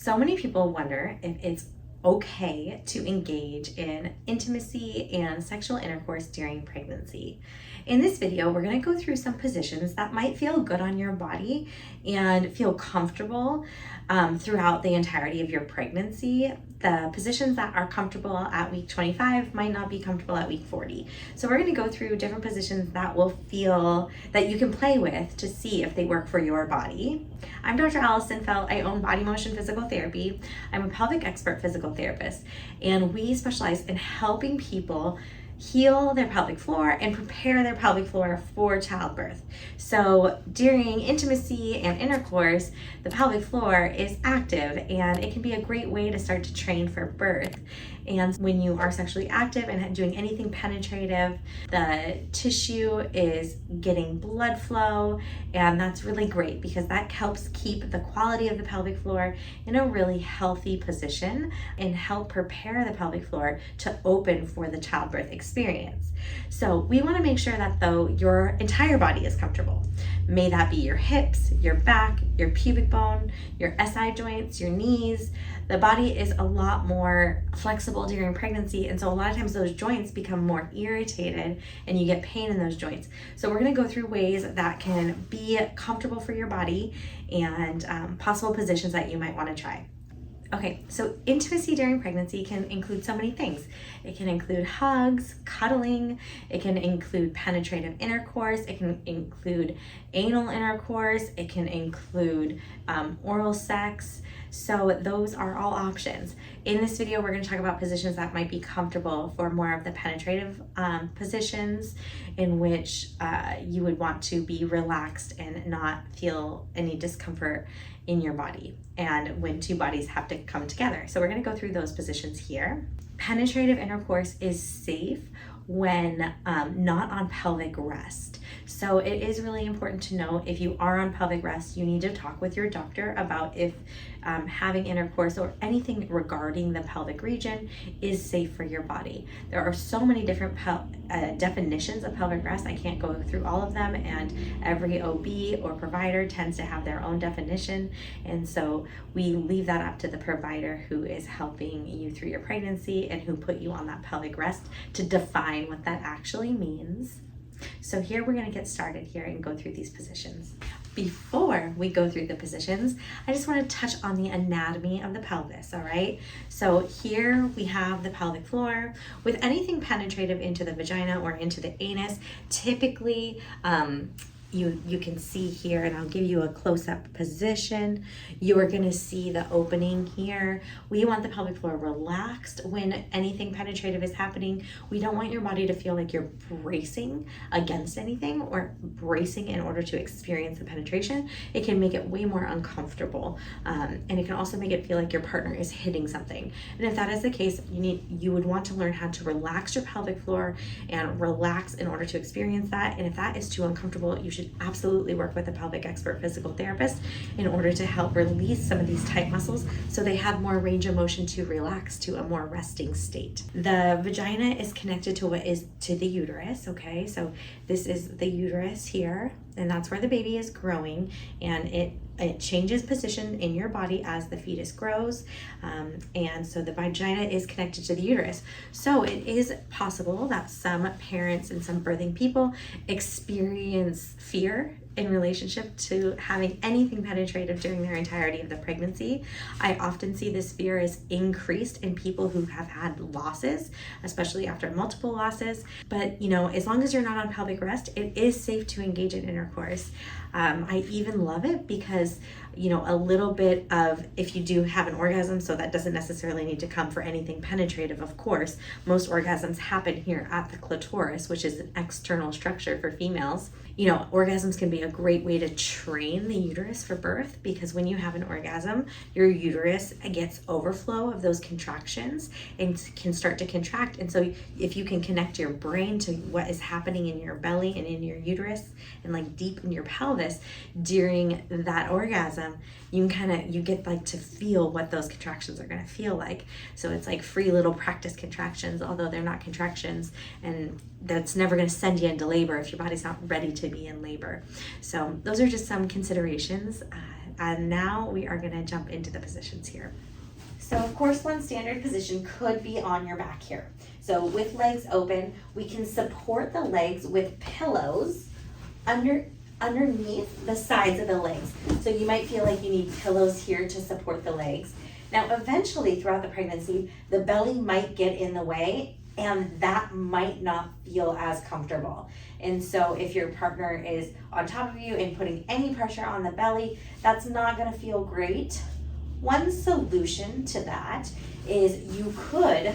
So many people wonder if it's okay to engage in intimacy and sexual intercourse during pregnancy. In this video, we're going to go through some positions that might feel good on your body and feel comfortable throughout the entirety of your pregnancy. The positions that are comfortable at week 25 might not be comfortable at week 40. So we're going to go through different positions that will feel that you can play with to see if they work for your body. I'm Dr. Allison Felt. I own Body Motion Physical Therapy. I'm a pelvic expert physical therapist, and we specialize in helping people heal their pelvic floor and prepare their pelvic floor for childbirth. So during intimacy and intercourse, the pelvic floor is active and it can be a great way to start to train for birth. And when you are sexually active and doing anything penetrative, the tissue is getting blood flow, and that's really great because that helps keep the quality of the pelvic floor in a really healthy position and help prepare the pelvic floor to open for the childbirth experience. So we want to make sure that though your entire body is comfortable. May that be your hips, your back, your pubic bone, your SI joints, your knees. The body is a lot more flexible during pregnancy, and so a lot of times those joints become more irritated and you get pain in those joints. So we're going to go through ways that can be comfortable for your body and possible positions that you might want to try. Okay, so intimacy during pregnancy can include so many things. It can include hugs, cuddling, it can include penetrative intercourse, it can include anal intercourse, it can include oral sex. So those are all options. In this video, we're going to talk about positions that might be comfortable for more of the penetrative positions in which you would want to be relaxed and not feel any discomfort in your body, and when two bodies have to come together. So we're going to go through those positions here. Penetrative intercourse is safe when not on pelvic rest. So it is really important to know if you are on pelvic rest, you need to talk with your doctor about if having intercourse or anything regarding the pelvic region is safe for your body. There are so many different definitions of pelvic rest. I can't go through all of them, and every OB or provider tends to have their own definition. And so we leave that up to the provider who is helping you through your pregnancy and who put you on that pelvic rest to define what that actually means. So here we're going to get started here and go through these positions. Before we go through the positions, I just want to touch on the anatomy of the pelvis, all right? So here we have the pelvic floor. With anything penetrative into the vagina or into the anus, typically you can see here, and I'll give you a close-up position. You are going to see the opening here. We want the pelvic floor relaxed when anything penetrative is happening. We don't want your body to feel like you're bracing against anything or bracing in order to experience the penetration. It can make it way more uncomfortable, and it can also make it feel like your partner is hitting something. And if that is the case, you would want to learn how to relax your pelvic floor and relax in order to experience that. And if that is too uncomfortable, you should absolutely work with a pelvic expert physical therapist in order to help release some of these tight muscles so they have more range of motion to relax to a more resting state. The vagina is connected to the uterus, okay? So this is the uterus here, and that's where the baby is growing, and it changes position in your body as the fetus grows, and so the vagina is connected to the uterus. So it is possible that some parents and some birthing people experience fear in relationship to having anything penetrative during their entirety of the pregnancy. I often see this fear is increased in people who have had losses, especially after multiple losses. But as long as you're not on pelvic rest, it is safe to engage in intercourse. I even love it because a little bit of, if you do have an orgasm, so that doesn't necessarily need to come for anything penetrative, of course. Most orgasms happen here at the clitoris, which is an external structure for females. Orgasms can be a great way to train the uterus for birth, because when you have an orgasm, your uterus gets overflow of those contractions and can start to contract. And so if you can connect your brain to what is happening in your belly and in your uterus and like deep in your pelvis during that orgasm, you get to feel what those contractions are going to feel like. So it's like free little practice contractions, although they're not contractions, and that's never going to send you into labor if your body's not ready to be in labor. So those are just some considerations And now we are gonna jump into the positions here. So of course, one standard position could be on your back here. So with legs open, we can support the legs with pillows underneath the sides of the legs. So you might feel like you need pillows here to support the legs. Now, eventually throughout the pregnancy, the belly might get in the way and that might not feel as comfortable. And so if your partner is on top of you and putting any pressure on the belly, that's not gonna feel great. One solution to that is you could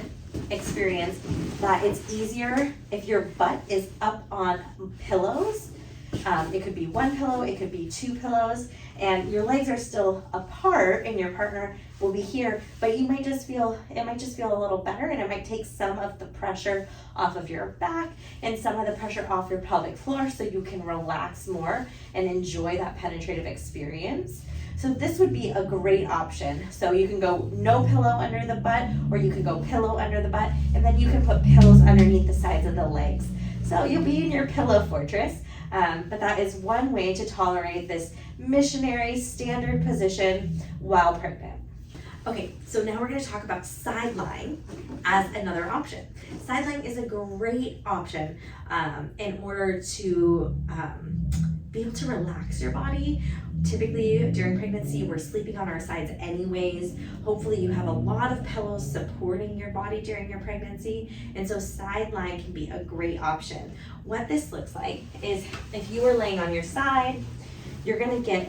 experience that it's easier if your butt is up on pillows. It could be one pillow, it could be two pillows, and your legs are still apart and your partner will be here, but it might just feel a little better, and it might take some of the pressure off of your back and some of the pressure off your pelvic floor so you can relax more and enjoy that penetrative experience. So this would be a great option. So you can go no pillow under the butt, or you can go pillow under the butt, and then you can put pillows underneath the sides of the legs. So you'll be in your pillow fortress. But that is one way to tolerate this missionary standard position while pregnant. Okay, so now we're going to talk about side lying as another option. Side lying is a great option in order to be able to relax your body. Typically during pregnancy, we're sleeping on our sides anyways. Hopefully you have a lot of pillows supporting your body during your pregnancy, and so side lying can be a great option. What this looks like is if you were laying on your side, you're gonna get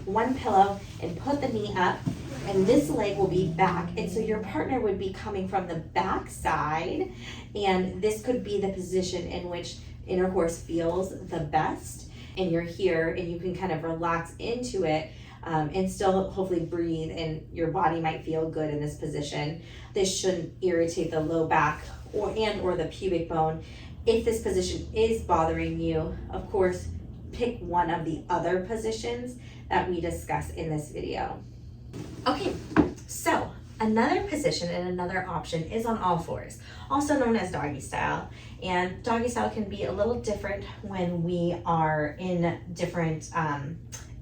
one pillow and put the knee up, and this leg will be back, and so your partner would be coming from the back side, and this could be the position in which intercourse feels the best. And you're here and you can kind of relax into it and still hopefully breathe, and your body might feel good in this position. This shouldn't irritate the low back or the pubic bone. If this position is bothering you, of course, pick one of the other positions that we discuss in this video. Okay, so another position and another option is on all fours, also known as doggy style. And doggy style can be a little different when we are in different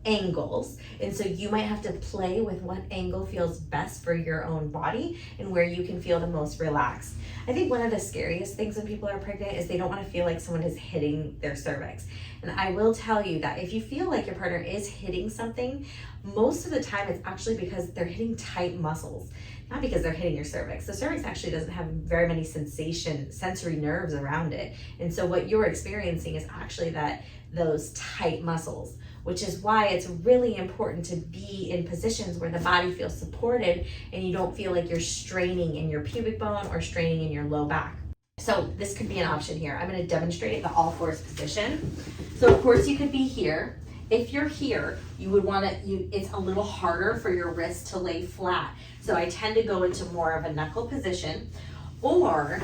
angles. And so you might have to play with what angle feels best for your own body and where you can feel the most relaxed. I think one of the scariest things when people are pregnant is they don't want to feel like someone is hitting their cervix. And I will tell you that if you feel like your partner is hitting something, most of the time it's actually because they're hitting tight muscles, not because they're hitting your cervix. The cervix actually doesn't have very many sensory nerves around it. And so what you're experiencing is actually those tight muscles, which is why it's really important to be in positions where the body feels supported and you don't feel like you're straining in your pubic bone or straining in your low back. So this could be an option here. I'm going to demonstrate the all fours position. So of course you could be here. If you're here, you would want to, it's a little harder for your wrist to lay flat. So I tend to go into more of a knuckle position, or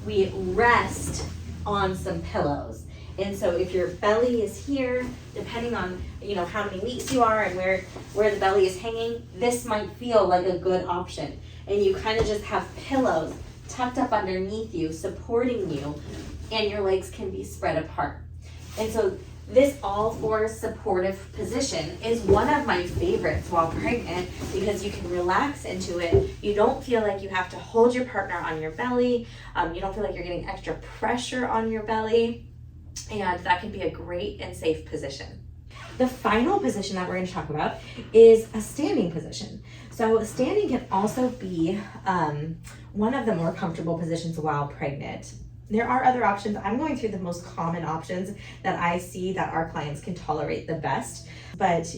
we rest on some pillows. And so if your belly is here, depending on how many weeks you are and where the belly is hanging, this might feel like a good option. And you kind of just have pillows tucked up underneath you, supporting you, and your legs can be spread apart. And so this all fours supportive position is one of my favorites while pregnant because you can relax into it. You don't feel like you have to hold your partner on your belly. You don't feel like you're getting extra pressure on your belly. And that can be a great and safe position. The final position that we're going to talk about is a standing position. So standing can also be one of the more comfortable positions while pregnant. There are other options. I'm going through the most common options that I see that our clients can tolerate the best. But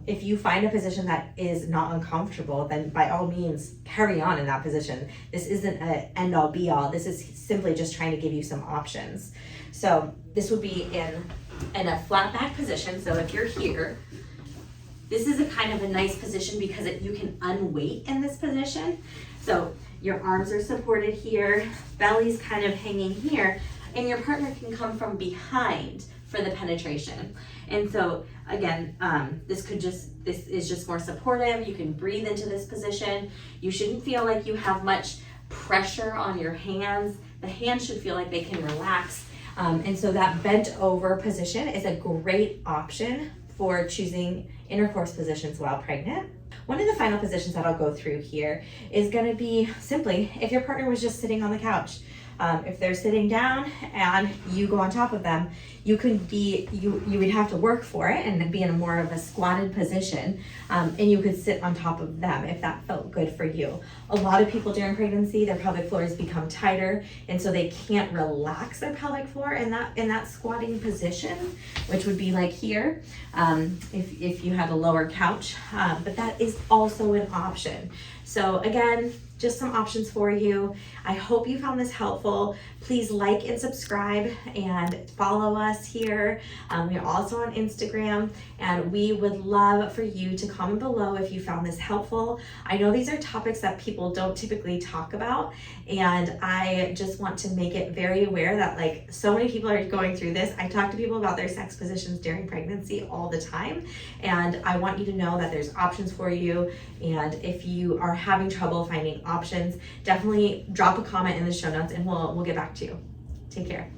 if you find a position that is not uncomfortable, then by all means carry on in that position. This isn't an end all be all. This is simply just trying to give you some options. So this would be in a flat back position. So if you're here, this is a kind of a nice position because you can unweight in this position. So your arms are supported here, belly's kind of hanging here, and your partner can come from behind for the penetration. And so again, this is just more supportive. You can breathe into this position. You shouldn't feel like you have much pressure on your hands. The hands should feel like they can relax. And so that bent over position is a great option for choosing intercourse positions while pregnant. One of the final positions that I'll go through here is going to be simply if your partner was just sitting on the couch. If they're sitting down and you go on top of them, you would have to work for it and be in a more of a squatted position, and you could sit on top of them if that felt good for you. A lot of people during pregnancy, their pelvic floors become tighter, and so they can't relax their pelvic floor in that squatting position, which would be like here, if you had a lower couch, but that is also an option. So again, just some options for you. I hope you found this helpful. Please like and subscribe and follow us here. We are also on Instagram, and we would love for you to comment below if you found this helpful. I know these are topics that people don't typically talk about, and I just want to make it very aware that like so many people are going through this. I talk to people about their sex positions during pregnancy all the time, and I want you to know that there's options for you. And if you are having trouble finding options, definitely drop a comment in the show notes and we'll get back to you. Take care.